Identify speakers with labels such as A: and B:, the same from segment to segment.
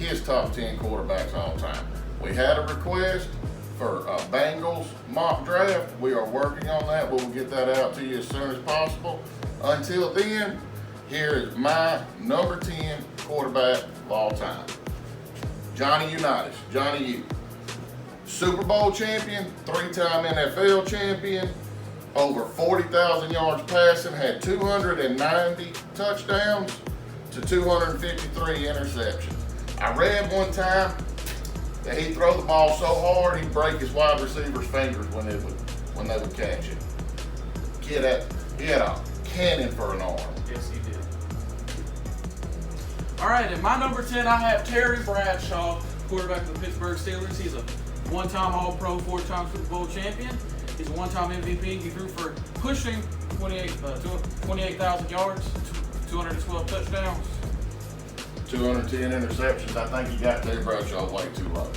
A: his top 10 quarterbacks all time. We had a request for a Bengals mock draft. We are working on that. We'll get that out to you as soon as possible. Until then, here is my number 10 quarterback of all time. Johnny Unitas, Johnny U. Super Bowl champion, 3-time NFL champion, over 40,000 yards passing, had 290 touchdowns to 253 interceptions. I read one time that he'd throw the ball so hard he'd break his wide receivers' fingers when they would catch it. He had a cannon for an arm.
B: Yes, he did. All right, in my number 10, I have Terry Bradshaw, quarterback of the Pittsburgh Steelers. He's a one-time All-Pro, 4-time Super Bowl champion. He's a one-time MVP. He threw for pushing 28,000 yards, 212 touchdowns.
A: 210 interceptions. I think he got Terry Bradshaw way too low.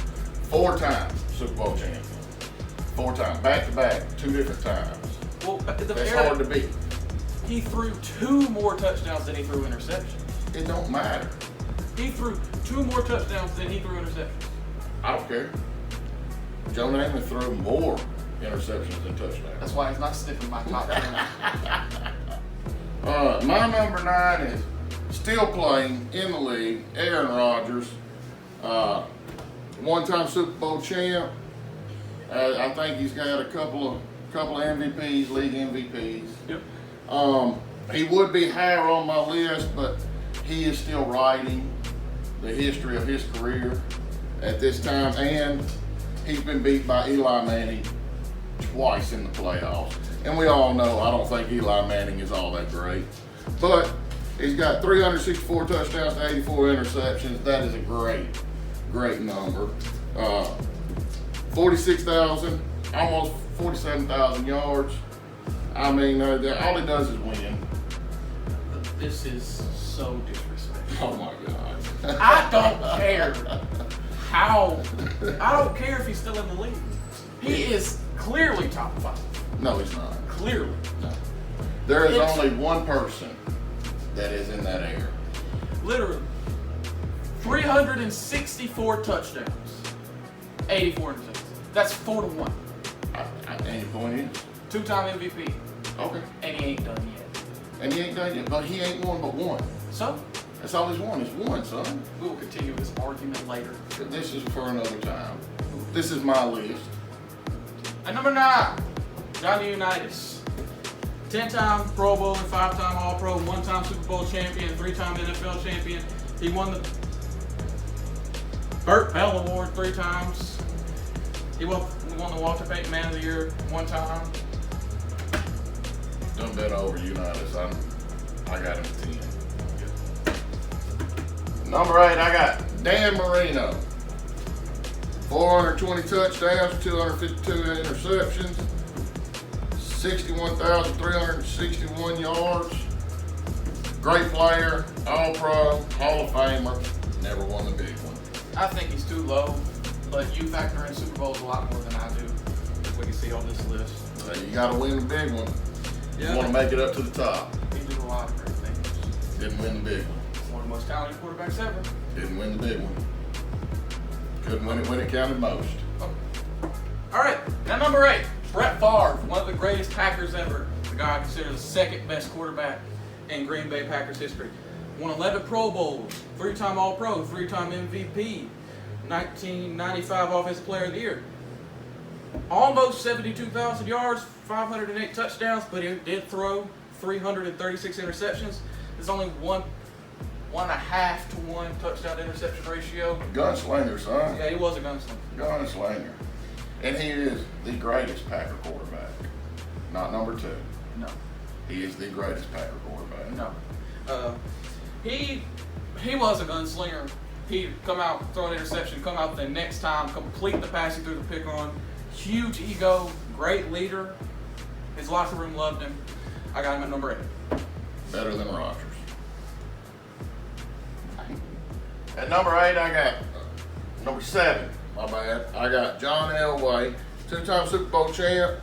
A: 4 times Super Bowl champion. 4 times, back-to-back, 2 different times.
B: Well,
A: That's hard to beat.
B: He threw 2 more touchdowns than he threw interceptions.
A: It don't matter.
B: He threw 2 more touchdowns than he threw interceptions.
A: I don't care. Joe Namath threw more interceptions than touchdowns.
B: That's why he's not sniffing my top 10.
A: My number 9 is still playing in the league, Aaron Rodgers. One-time Super Bowl champ. I think he's got a couple of MVPs, league MVPs.
B: Yep.
A: He would be higher on my list, but he is still writing the history of his career at this time, and he's been beat by Eli Manning twice in the playoffs. And we all know I don't think Eli Manning is all that great, but he's got 364 touchdowns to 84 interceptions. That is a great number. 46,000, almost 47,000 yards. I mean, all he does is win.
B: This is so disrespectful.
A: Oh my God.
B: I don't care I don't care if he's still in the league. He is clearly top 5.
A: No, he's not.
B: Clearly.
A: No. There is only one person that is in that air.
B: Literally. 364 touchdowns. 84 interceptions. That's 4-1.
A: And your point is?
B: 2-time MVP.
A: Okay.
B: And he ain't done yet.
A: And he ain't done yet, but he ain't won but one.
B: So,
A: That's all he's won is one, son.
B: we will continue this argument later.
A: This is for another time. This is my list.
B: At number 9, Johnny Unitas. 10-time Pro Bowler, 5-time All-Pro, 1-time Super Bowl champion, 3-time NFL champion. He won the Burt Bell Award 3 times. He won the Walter Payton Man of the Year 1 time.
A: Done bet over Unitas. I got him at 10. Number 8, I got Dan Marino. 420 touchdowns, 252 interceptions, 61,361 yards. Great player, All-Pro, Hall of Famer. Never won the big one.
B: I think he's too low, but you factor in Super Bowls a lot more than I do, as we can see on this list.
A: So you got to win the big one.
B: Yeah.
A: You want to make it up to the top.
B: He did a lot of great things.
A: Didn't win the big one.
B: One of the most talented quarterbacks ever.
A: Didn't win the big one. Couldn't win it when it counted most.
B: All right, now number 8, Brett Favre, one of the greatest Packers ever. The guy I consider the second best quarterback in Green Bay Packers history. Won 11 Pro Bowls, 3-time All-Pro, 3-time MVP, 1995 Offensive Player of the Year. Almost 72,000 yards, 508 touchdowns, but he did throw 336 interceptions. There's only 1.5 to 1 touchdown to interception ratio.
A: Gunslinger, son.
B: Yeah, he was a gunslinger.
A: Gunslinger. And he is the greatest Packer quarterback. Not number 2.
B: No.
A: He is the greatest Packer quarterback.
B: No. He was a gunslinger. He'd come out, throw an interception, come out the next time, complete the pass he threw the pick on. Huge ego, great leader. His locker room loved him. I got him at number 8.
A: Better than Rodgers. At number 8, I got number 7. My bad. I got John Elway, 2-time Super Bowl champ.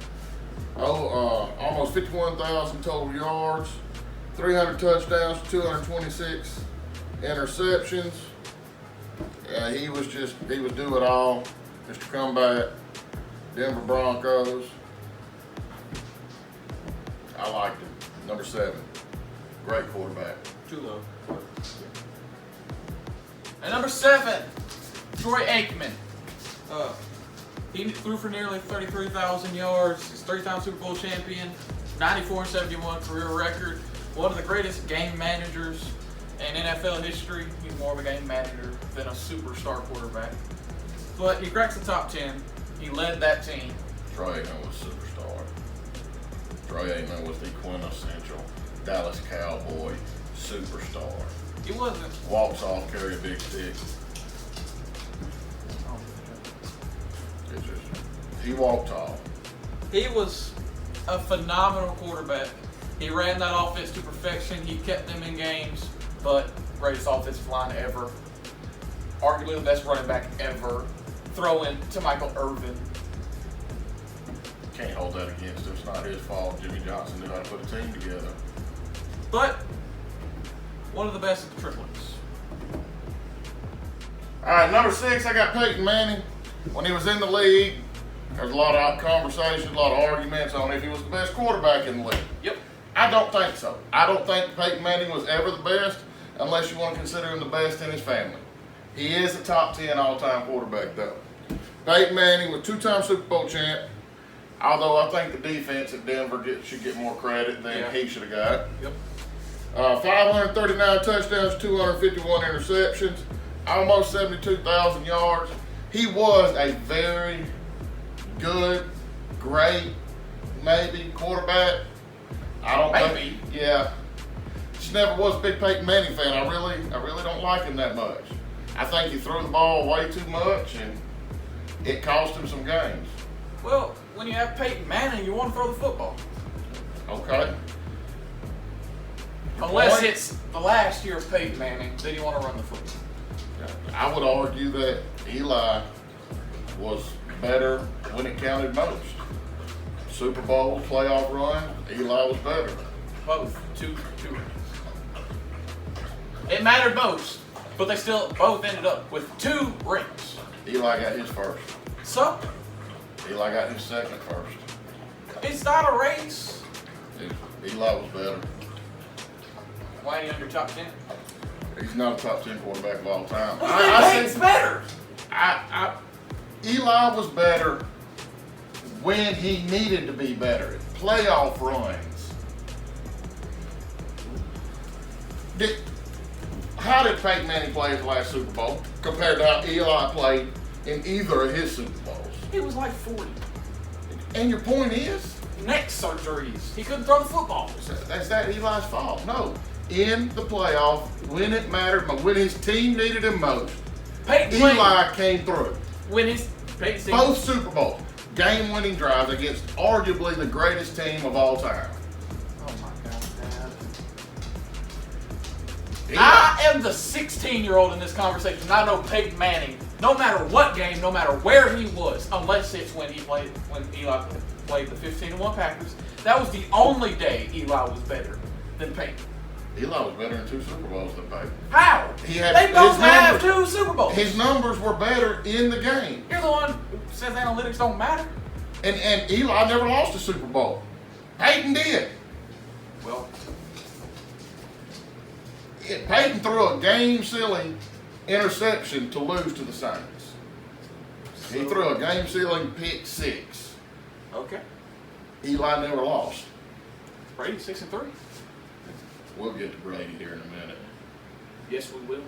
A: Almost 51,000 total yards, 300 touchdowns, 226 interceptions. He was do it all. Mr. Comeback, Denver Broncos. I liked him. Number 7. Great quarterback.
B: Too low. And number 7, Troy Aikman. He threw for nearly 33,000 yards. He's 3-time Super Bowl champion, 94-71 career record. One of the greatest game managers in NFL history. He's more of a game manager than a superstar quarterback. But he cracks the top 10. He led that team.
A: Troy Aikman was superstar. Troy Aikman was the quintessential Dallas Cowboy superstar.
B: He wasn't.
A: Walks off, carry a big stick. He walked off.
B: He was a phenomenal quarterback. He ran that offense to perfection. He kept them in games, but greatest offensive line ever. Arguably the best running back ever. Throwing to Michael Irvin.
A: Can't hold that against him. It's not his fault. Jimmy Johnson knew how to put a team together.
B: But one of the best at the triplets.
A: All right, number 6, I got Peyton Manning. When he was in the league, there was a lot of conversation, a lot of arguments on if he was the best quarterback in the league.
B: Yep.
A: I don't think so. I don't think Peyton Manning was ever the best unless you want to consider him the best in his family. He is a top 10 all-time quarterback, though. Peyton Manning was 2-time Super Bowl champ, although I think the defense at Denver should get more credit than he should have got.
B: Yep.
A: 539 touchdowns, 251 interceptions, almost 72,000 yards. He was a very good, great, maybe quarterback. I don't
B: Maybe.
A: think. Yeah. Just never was a big Peyton Manning fan. I really don't like him that much. I think he threw the ball way too much, and it cost him some games.
B: Well, when you have Peyton Manning, you want to throw the football.
A: Okay.
B: Unless it's the last year of Peyton Manning, then you want to run the football.
A: I would argue that Eli was better when it counted most. Super Bowl, playoff run, Eli was better.
B: Both. Two. It mattered most, but they still both ended up with 2 rings.
A: Eli got his first.
B: So,
A: Eli got his second first.
B: it's not a race.
A: Eli was better.
B: Why ain't he under top 10?
A: He's not a top 10 quarterback of all time.
B: Peyton's better.
A: Eli was better when he needed to be better. Playoff runs. How did Peyton Manning play his last Super Bowl compared to how Eli played in either of his Super Bowls?
B: He was like 40.
A: And your point is?
B: Neck surgeries. He couldn't throw the football.
A: That's that Eli's fault. No. In the playoff, when it mattered, when his team needed him most, Eli came through. Both Super Bowls, game-winning drives against arguably the greatest team of all time.
B: Oh my God, Dad.
A: Eli,
B: I am the 16-year-old in this conversation. And I know Peyton Manning, no matter what game, no matter where he was, unless it's when Eli played the 15-1 Packers. That was the only day Eli was better than Peyton.
A: Eli was better in 2 Super Bowls than Peyton.
B: How? They both have 2 Super Bowls.
A: His numbers were better in the game.
B: You're the one who says analytics don't matter.
A: And Eli never lost a Super Bowl. Peyton did.
B: Well,
A: Peyton threw a game-sealing interception to lose to the Saints. He threw a game-sealing pick 6.
B: okay.
A: Eli never lost.
B: Brady 6-3.
A: We'll get to Brady here in a minute.
B: Yes, we will.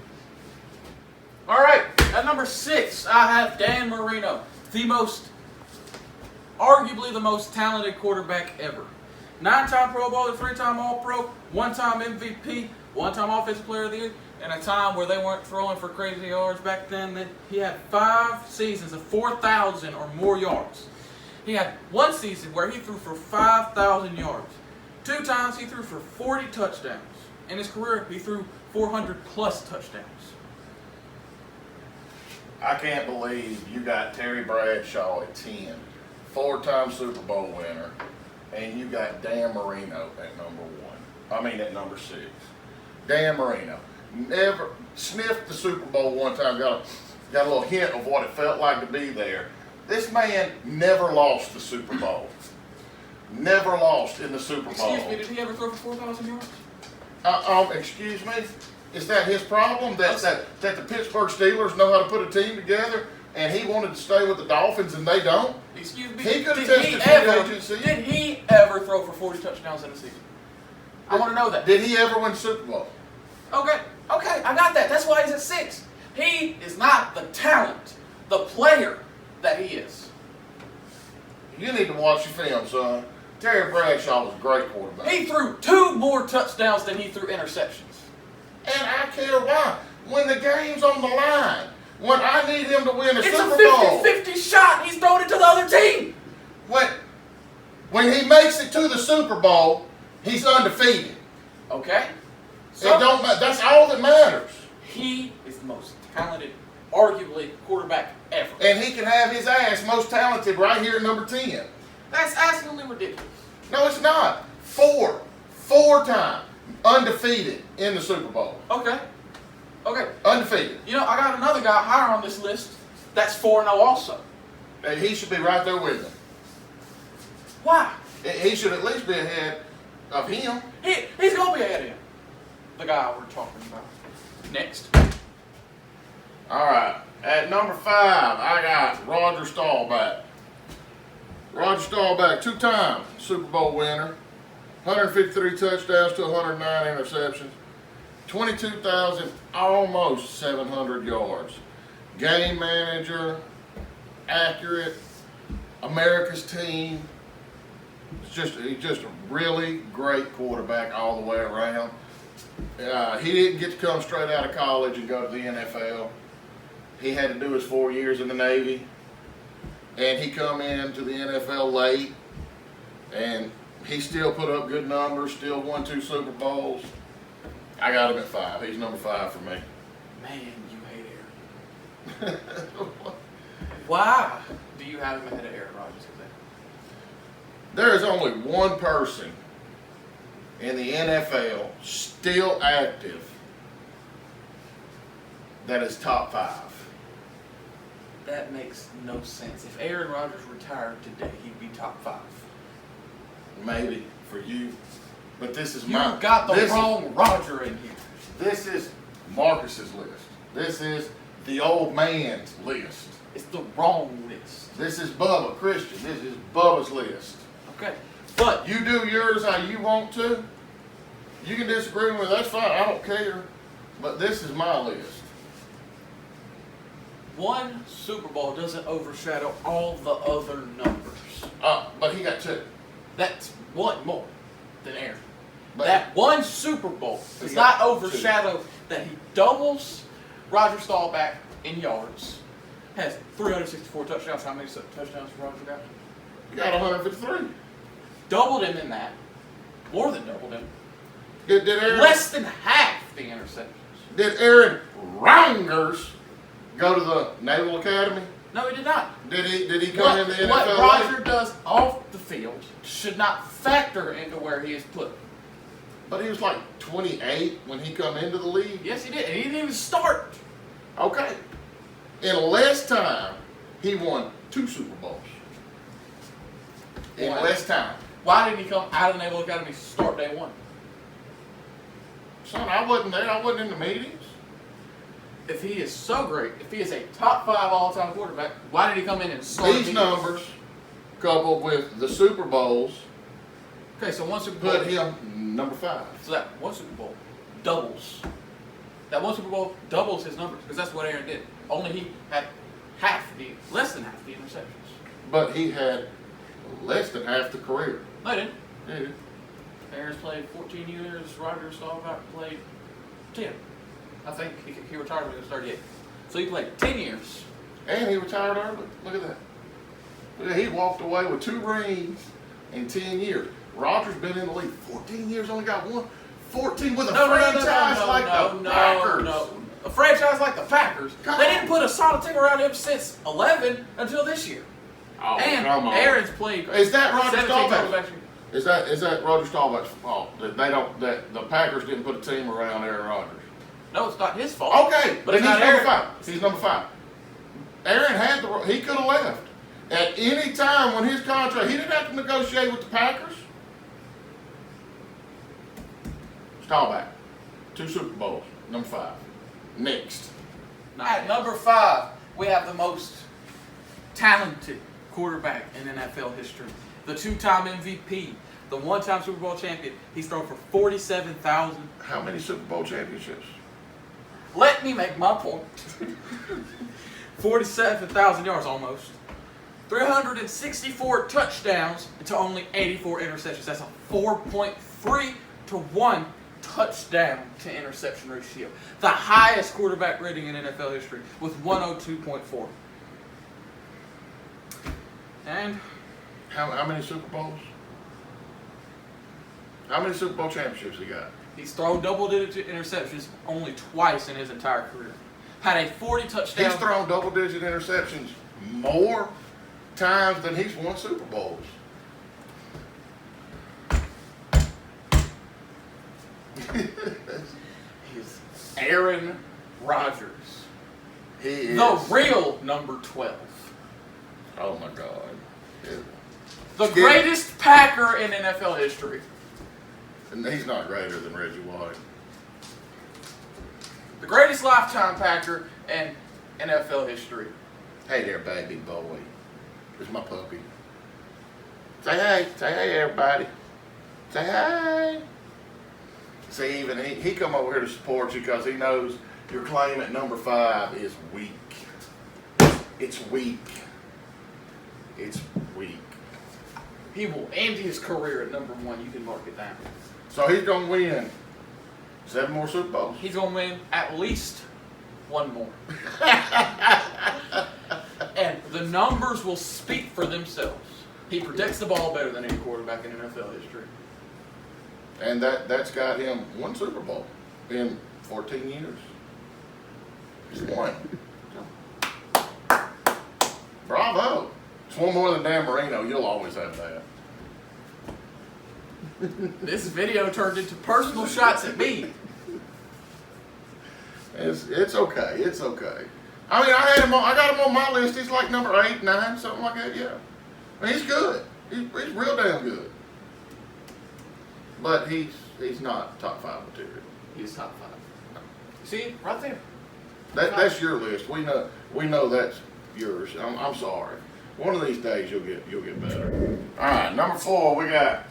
B: All right, at number 6, I have Dan Marino, arguably the most talented quarterback ever. 9-time Pro Bowler, 3-time All-Pro, 1-time MVP, 1-time Offensive Player of the Year, and a time where they weren't throwing for crazy yards back then. He had 5 seasons of 4,000 or more yards. He had 1 season where he threw for 5,000 yards. 2 times he threw for 40 touchdowns. In his career, he threw 400-plus touchdowns.
A: I can't believe you got Terry Bradshaw at 10, 4-time Super Bowl winner, and you got Dan Marino at number 6. Dan Marino never sniffed the Super Bowl one time, got got a little hint of what it felt like to be there. This man never lost the Super Bowl. Never lost in the Super Bowl.
B: Excuse me, did he ever throw for 4,000 yards?
A: Excuse me? Is that his problem? That the Pittsburgh Steelers know how to put a team together and he wanted to stay with the Dolphins and they don't?
B: Excuse me,
A: He could have
B: did
A: tested free agency.
B: Did he ever throw for 40 touchdowns in a season? I want to know that.
A: Did he ever win Super Bowl?
B: Okay, I got that. That's why he's at 6. He is not the talent, the player that he is.
A: You need to watch your film, son. Terry Bradshaw was a great quarterback.
B: He threw 2 more touchdowns than he threw interceptions.
A: And I care why. When the game's on the line, when I need him to win a
B: It's
A: Super
B: a
A: Bowl.
B: 50-50 shot. He's throwing it to the other team.
A: When he makes it to the Super Bowl, he's undefeated.
B: Okay?
A: It don't matter. That's all that matters.
B: He is the most talented, arguably, quarterback ever.
A: And he can have his ass most talented right here at number 10.
B: That's absolutely ridiculous.
A: No, it's not. 4 times undefeated in the Super Bowl.
B: Okay.
A: Undefeated.
B: You know, I got another guy higher on this list that's 4-0 also.
A: And he should be right there with him.
B: Why?
A: He should at least be ahead of him.
B: He's going to be ahead of him. The guy we're talking about. Next.
A: All right. At number 5, I got Roger Staubach. Roger Staubach, 2-time Super Bowl winner. 153 touchdowns to 109 interceptions. 22,000, almost 700 yards. Game manager, accurate, America's team. He's just a really great quarterback all the way around. He didn't get to come straight out of college and go to the NFL. He had to do his 4 years in the Navy. And he come into the NFL late. And he still put up good numbers, still won 2 Super Bowls. I got him at 5. He's number 5 for me.
B: Man, you hate Aaron. Why do you have him ahead of Aaron Rodgers?
A: There is only one person in the NFL still active that is top 5.
B: That makes no sense. If Aaron Rodgers retired today, he'd be top 5.
A: Maybe for you, but this is
B: You
A: my.
B: got the wrong Roger in here.
A: This is Marcus's list. This is the old man's list.
B: It's the wrong list.
A: This is Bubba Christian. This is Bubba's list.
B: Okay, but
A: You do yours how you want to. You can disagree with me. That's fine. I don't care. But this is my list.
B: one Super Bowl doesn't overshadow all the other numbers.
A: But he got 2.
B: That's one more than Aaron.
A: But
B: That one Super Bowl does
A: He
B: not
A: got
B: overshadow that he doubles Roger Staubach in yards, has 364 touchdowns. How many touchdowns Roger got?
A: he got 153.
B: Doubled him in that. More than doubled him.
A: Did Aaron?
B: Less than half the interceptions.
A: Did Aaron Rodgers go to the Naval Academy?
B: No, he did not.
A: Did he come in the NFL?
B: What Roger does off the field should not factor into where he is put.
A: But he was like 28 when he come into the league.
B: Yes, he did. And he didn't even start.
A: Okay. In less time, he won 2 Super Bowls. In
B: Wow.
A: less time.
B: Why didn't he come out of the Naval Academy start day 1?
A: Son, I wasn't there. I wasn't in the meetings.
B: If he is so great, if he is a top 5 all-time quarterback, why did he come in and start?
A: These numbers, coupled with the Super Bowls,
B: Okay, so one Super Bowl.
A: put him number 5.
B: So that one Super Bowl doubles. That one Super Bowl doubles his numbers because that's what Aaron did. Only he had less than half the interceptions.
A: But he had less than half the career.
B: No, he didn't.
A: Yeah.
B: Aaron's played 14 years. Roger Staubach played 10. I think he retired when he was 38. So he played 10 years.
A: And he retired early. Look at that. Look at, he walked away with 2 rings in 10 years. Roger's been in the league 14 years, only got 1. 14 with a franchise like the Packers.
B: A franchise like the Packers.
A: Come
B: They
A: on.
B: didn't put a solid team around him since 11 until this year.
A: Oh,
B: And
A: come on.
B: Aaron's played.
A: Is that Roger
B: 17
A: Staubach?
B: total back year.
A: Is that Roger Staubach's fault that that the Packers didn't put a team around Aaron Rodgers?
B: No, it's not his fault.
A: Okay,
B: But it's
A: then
B: not
A: he's number
B: Aaron.
A: 5. He's number 5. Aaron had he could have left at any time when his contract. He didn't have to negotiate with the Packers. Staubach, 2 Super Bowls, number 5. Next.
B: At number 5, we have the most talented quarterback in NFL history. The 2-time MVP, the 1-time Super Bowl champion. He's thrown for 47,000.
A: How many Super Bowl championships?
B: Let me make my point. 47,000 yards almost. 364 touchdowns to only 84 interceptions. That's a 4.3 to 1 touchdown to interception ratio. The highest quarterback rating in NFL history with 102.4. And
A: How many Super Bowls? How many Super Bowl championships he got?
B: he's thrown double-digit interceptions only twice in his entire career. Had a 40 touchdown.
A: He's thrown double-digit interceptions more times than he's won Super Bowls.
B: He's Aaron Rodgers.
A: He is.
B: The real number 12.
A: Oh my God. Yeah.
B: The greatest Packer in NFL history.
A: And he's not greater than Reggie White.
B: The greatest lifetime Packer in NFL history.
A: Hey there, baby boy. This is my puppy. Say hey. Say hey, everybody. Say hey. See, even he come over here to support you because he knows your claim at number 5 is weak. It's weak. It's weak.
B: He will end his career at number 1. You can mark it down.
A: So he's going to win 7 more Super Bowls.
B: He's going to win at least 1 more. And the numbers will speak for themselves. He protects the ball better than any quarterback in NFL history.
A: And that's got him 1 Super Bowl in 14 years. He's won. Bravo. It's 1 more than Dan Marino. You'll always have that.
B: This video turned into personal shots at me.
A: It's okay. It's okay. I mean, I got him on my list. He's like number 8, 9, something like that. Yeah. I mean, he's good. He's real damn good. But he's not top 5 material.
B: He's top 5. See, right there.
A: That's your list. We know that's yours. I'm sorry. One of these days you'll get better. All right, number 4 we got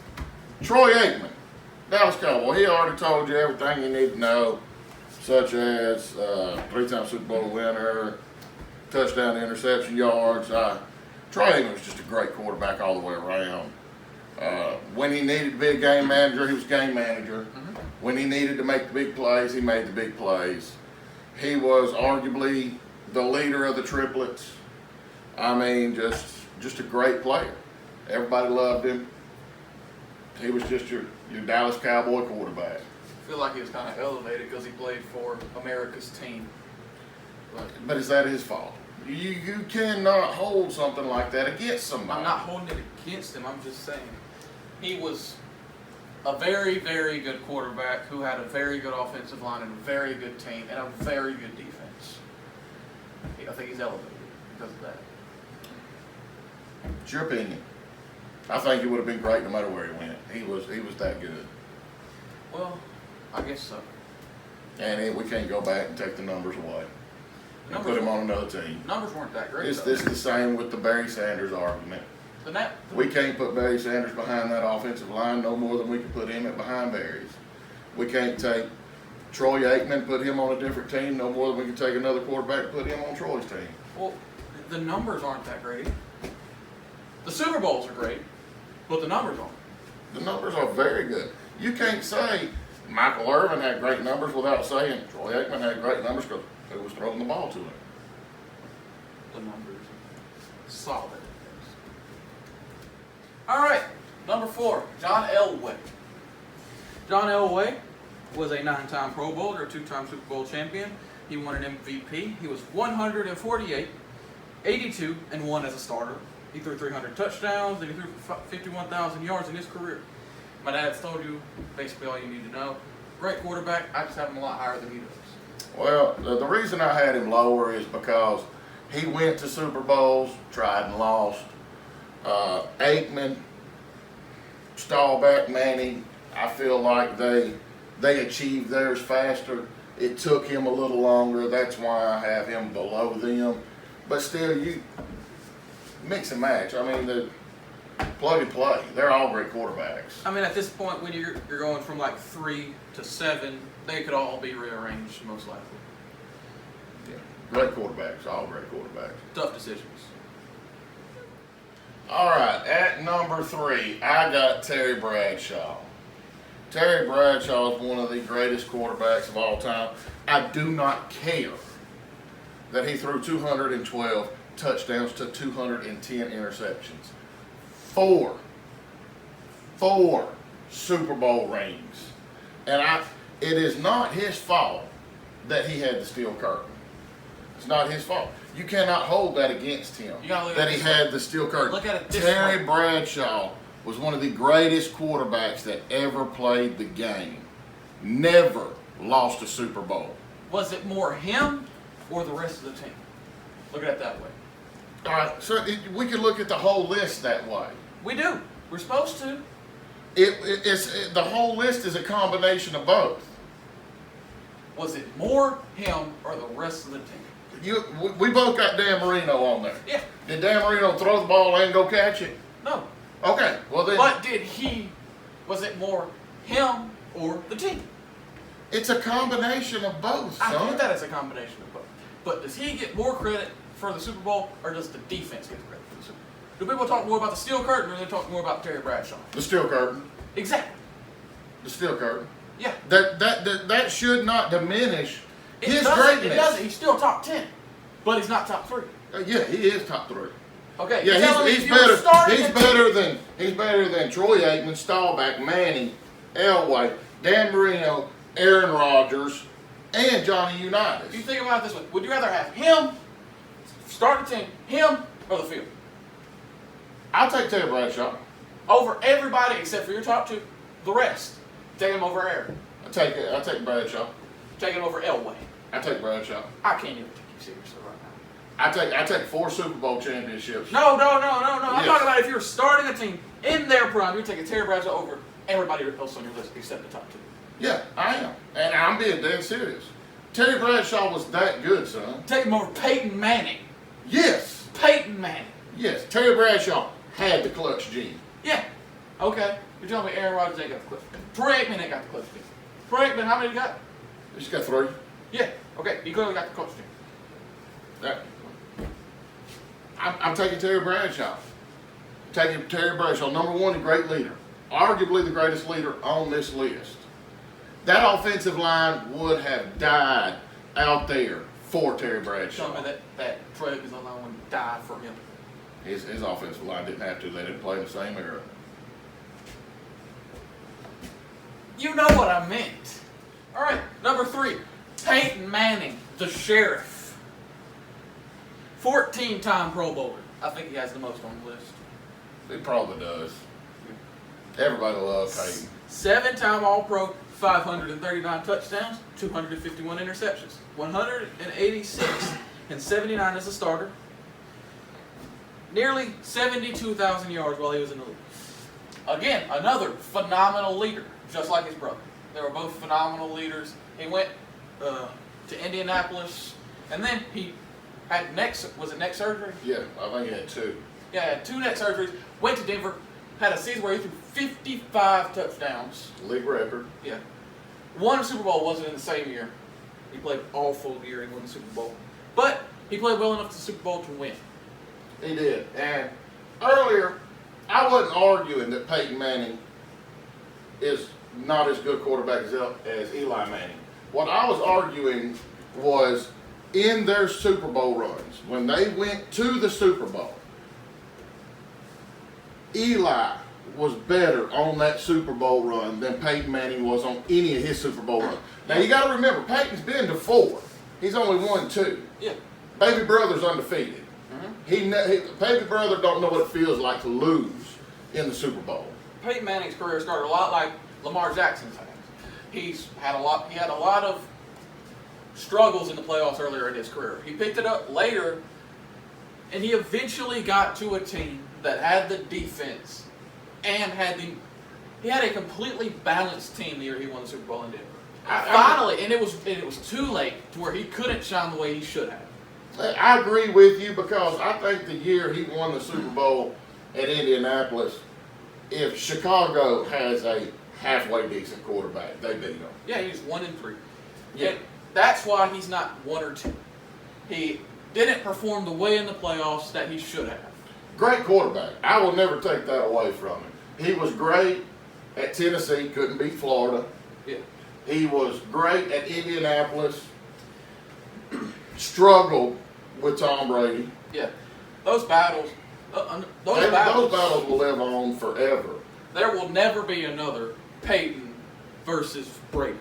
A: Troy Aikman, Dallas Cowboy. He already told you everything you need to know, such as 3-time Super Bowl winner, touchdown to interception yards. Troy Aikman was just a great quarterback all the way around. When he needed to be a game manager, he was game manager.
B: Mm-hmm.
A: When he needed to make the big plays, he made the big plays. He was arguably the leader of the triplets. I mean, just a great player. Everybody loved him. He was just your Dallas Cowboy quarterback.
B: I feel like he was kind of elevated because he played for America's team.
A: But is that his fault? You cannot hold something like that against somebody.
B: I'm not holding it against him. I'm just saying he was a very, very good quarterback who had a very good offensive line and a very good team and a very good defense. I think he's elevated because of that.
A: It's your opinion. I think he would have been great no matter where he went. He was that good.
B: Well, I guess so.
A: And we can't go back and take the numbers away and put him on another team.
B: Numbers weren't that great.
A: It's the same with the Barry Sanders argument. We can't put Barry Sanders behind that offensive line no more than we can put Emmett behind Barry's. We can't take Troy Aikman, put him on a different team no more than we can take another quarterback and put him on Troy's team.
B: Well, the numbers aren't that great. The Super Bowls are great, but the numbers aren't.
A: The numbers are very good. You can't say Michael Irvin had great numbers without saying Troy Aikman had great numbers because who was throwing the ball to him.
B: The numbers are solid. All right, number 4, John Elway. John Elway was a 9-time Pro Bowler, a 2-time Super Bowl champion. He won an MVP. He was 148, 82, and 1 as a starter. He threw 300 touchdowns, and he threw 51,000 yards in his career. My dad's told you basically all you need to know. Great quarterback. I just have him a lot higher than he does.
A: Well, the reason I had him lower is because He went to Super Bowls, tried and lost. Aikman, Staubach, Manning, I feel like they achieved theirs faster. It took him a little longer. That's why I have him below them. But still, you mix and match. I mean, the plug and play. They're all great quarterbacks.
B: I mean, at this point, when you're going from like 3 to 7, they could all be rearranged most likely.
A: Yeah. Great quarterbacks. All great quarterbacks.
B: Tough decisions.
A: All right, at number 3, I got Terry Bradshaw. Terry Bradshaw is one of the greatest quarterbacks of all time. I do not care that he threw 212 touchdowns to 210 interceptions. Four Super Bowl rings. And it is not his fault that he had the steel curtain. It's not his fault. You cannot hold that against him,
B: You gotta look
A: that
B: at
A: he
B: it
A: had the steel curtain.
B: Look at it this
A: Terry
B: way.
A: Bradshaw was one of the greatest quarterbacks that ever played the game. Never lost a Super Bowl.
B: Was it more him or the rest of the team? Look at it that way.
A: All right, so we could look at the whole list that way.
B: We do. We're supposed to.
A: The whole list is a combination of both.
B: Was it more him or the rest of the team?
A: We both got Dan Marino on there.
B: Yeah.
A: Did Dan Marino throw the ball and go catch it?
B: No.
A: Okay, well then.
B: But was it more him or the team?
A: It's a combination of both,
B: I
A: son.
B: get that as a combination of both. But does he get more credit for the Super Bowl or does the defense get credit for the Super Bowl? Do people talk more about the steel curtain or do they talk more about Terry Bradshaw?
A: The steel curtain.
B: Exactly.
A: The steel curtain.
B: Yeah.
A: That should not diminish his
B: doesn't.
A: greatness.
B: It doesn't. He's still top 10, but he's not top 3.
A: Yeah, he is top 3.
B: Okay. you're
A: Yeah,
B: telling me
A: he's
B: if you were
A: better.
B: starting
A: He's
B: a
A: better than Troy Aikman, Staubach, Manning, Elway, Dan Marino, Aaron Rodgers, and Johnny Unitas.
B: If you think about it this way, would you rather have him start the team, him or the field?
A: I'll take Terry Bradshaw.
B: Over everybody except for your top 2, the rest. Take him over Aaron.
A: I'll take Bradshaw.
B: Take him over Elway.
A: I take Bradshaw.
B: I can't even take you seriously right now.
A: I take 4 Super Bowl championships.
B: No. I'm
A: Yes.
B: talking about if you're starting a team in their prime, you're taking Terry Bradshaw over everybody else on your list except the top 2.
A: Yeah, I am, and I'm being dead serious. Terry Bradshaw was that good, son.
B: Take him over Peyton Manning.
A: Yes,
B: Peyton Manning.
A: yes. Terry Bradshaw had the clutch gene.
B: Yeah. Okay. You're telling me Aaron Rodgers ain't got the clutch gene. Troy Aikman ain't got the clutch gene. Troy Aikman, how many he got?
A: He's got 3.
B: Yeah. Okay. He clearly got the clutch gene.
A: That- I'm taking Terry Bradshaw. Taking Terry Bradshaw, number 1, a great leader, arguably the greatest leader on this list. That offensive line would have died out there for Terry Bradshaw.
B: Tell me that Troy Aikman's the only one who died for him.
A: His offensive line didn't have to. They didn't play in the same era.
B: You know what I meant. All right, number 3, Peyton Manning, the sheriff. 14-time Pro Bowler. I think he has the most on the list.
A: He probably does. Everybody loves Peyton.
B: 7-time All-Pro, 539 touchdowns, 251 interceptions, 186 and 79 as a starter. Nearly 72,000 yards while he was in the league. Again, another phenomenal leader, just like his brother. They were both phenomenal leaders. He went to Indianapolis, and then he had neck surgery?
A: Yeah, I think he had 2.
B: Yeah, he had 2 neck surgeries, went to Denver, had a season where he threw 55 touchdowns.
A: League record.
B: Yeah. Won a Super Bowl, wasn't in the same year. He played all full year and won the Super Bowl. But he played well enough to the Super Bowl to win.
A: He did. And earlier, I wasn't arguing that Peyton Manning is not as good a quarterback as Eli Manning. What I was arguing was in their Super Bowl runs, when they went to the Super Bowl, Eli was better on that Super Bowl run than Peyton Manning was on any of his Super Bowl runs. Now you got to remember, Peyton's been to 4. He's only won 2.
B: Yeah.
A: Baby brother's undefeated. Baby brother don't know what it feels like to lose in the Super Bowl.
B: Peyton Manning's career started a lot like Lamar Jackson's has. He had a lot of struggles in the playoffs earlier in his career. He picked it up later And he eventually got to a team that had the defense and he had a completely balanced team the year he won the Super Bowl in Denver. Finally, and it was too late to where he couldn't shine the way he should have.
A: I agree with you because I think the year he won the Super Bowl at Indianapolis, if Chicago has a halfway decent quarterback, they beat him.
B: Yeah, he's 1-3.
A: Yeah.
B: And that's why he's not 1 or 2. He didn't perform the way in the playoffs that he should have.
A: Great quarterback. I will never take that away from him. He was great at Tennessee, couldn't beat Florida.
B: Yeah.
A: He was great at Indianapolis, struggled with Tom Brady.
B: Yeah. Those battles,
A: Those battles will live on forever.
B: there will never be another Peyton versus Brady.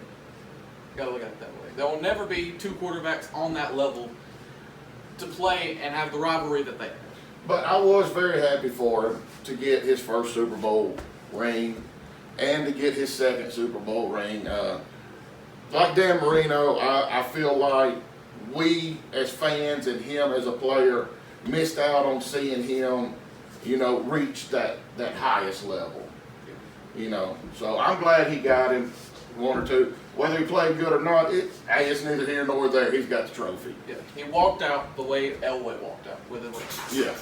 B: Gotta look at it that way. There will never be two quarterbacks on that level to play and have the rivalry that they have.
A: But I was very happy for him to get his first Super Bowl ring and to get his second Super Bowl ring. Like Dan Marino, I feel like we as fans and him as a player missed out on seeing him, reach that highest level. So I'm glad he got him 1 or 2. Whether he played good or not, it's neither here nor there. He's got the trophy.
B: Yeah, he walked out the way Elway walked out with it.
A: Yeah.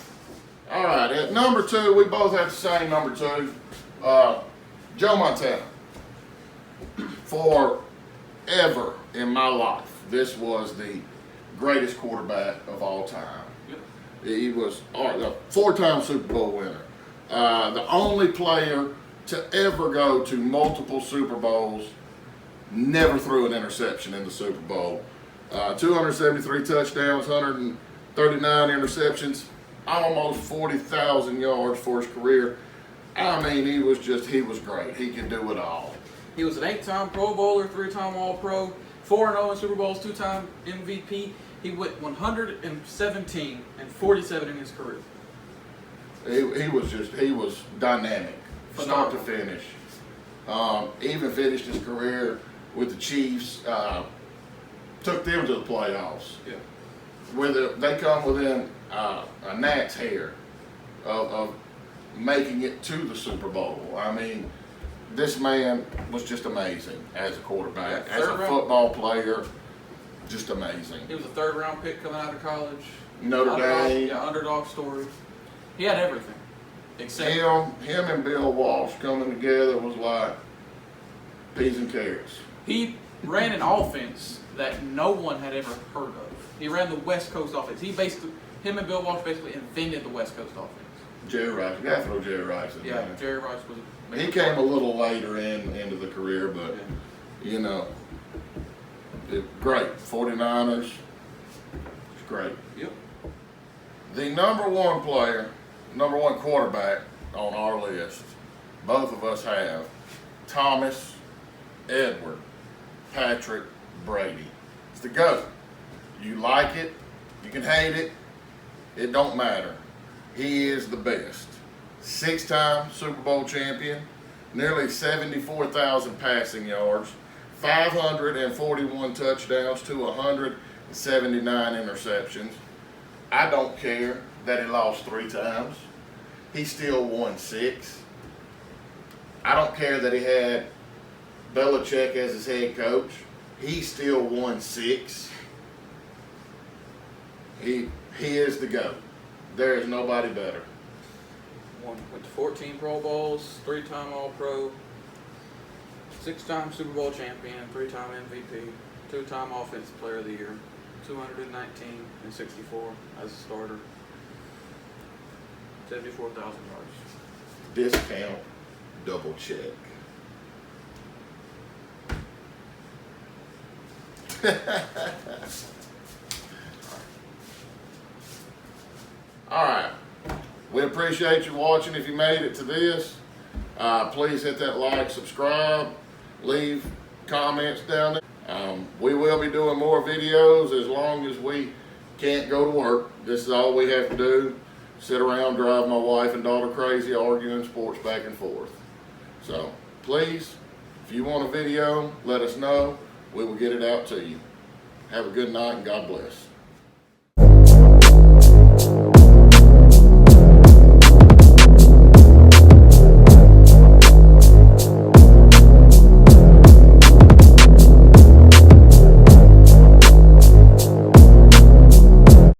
A: All right. At number 2, we both have the same number 2. Joe Montana. Forever in my life, this was the greatest quarterback of all time.
B: Yep.
A: He was a 4-time Super Bowl winner. The only player to ever go to multiple Super Bowls, never threw an interception in the Super Bowl. 273 touchdowns, 139 interceptions, almost 40,000 yards for his career. I mean, he was great. He could do it all.
B: He was an 8-time Pro Bowler, 3-time All-Pro, 4-0 in Super Bowls, 2-time MVP. He went 117 and 47 in his career.
A: He was dynamic, start to finish. Even finished his career with the Chiefs. Took them to the playoffs.
B: Yeah.
A: They come within a gnat's hair of making it to the Super Bowl. I mean, this man was just amazing as a quarterback, as a football player, just amazing.
B: He was a 3rd-round pick coming out of college.
A: Notre Dame.
B: Yeah, underdog story. He had everything. Except
A: Him and Bill Walsh coming together was like peas and carrots.
B: he ran an offense that no one had ever heard of. He ran the West Coast offense. Him and Bill Walsh basically invented the West Coast offense.
A: Jerry Rice. You got to throw Jerry Rice in
B: Yeah,
A: there.
B: Jerry Rice was.
A: He came a little later into the career, but great. 49ers. It's great.
B: Yep.
A: The number one quarterback on our list, both of us have Thomas Edward Patrick Brady. It's the GOAT. You like it, you can hate it, it don't matter. He is the best. 6-time Super Bowl champion, nearly 74,000 passing yards, 541 touchdowns to 179 interceptions. I don't care that he lost 3 times. He still won 6. I don't care that he had Belichick as his head coach. He still won 6. He is the GOAT. There is nobody better.
B: Went to 14 Pro Bowls, 3-time All-Pro, 6-time Super Bowl champion, 3-time MVP, 2-time Offensive Player of the Year, 219 and 64 as a starter, 74,000 yards.
A: Discount, double check. All right. We appreciate you watching. If you made it to this, please hit that like, subscribe, leave comments down there. We will be doing more videos as long as we can't go to work. This is all we have to do. Sit around, drive my wife and daughter crazy, arguing sports back and forth. So please, if you want a video, let us know. We will get it out to you. Have a good night and God bless.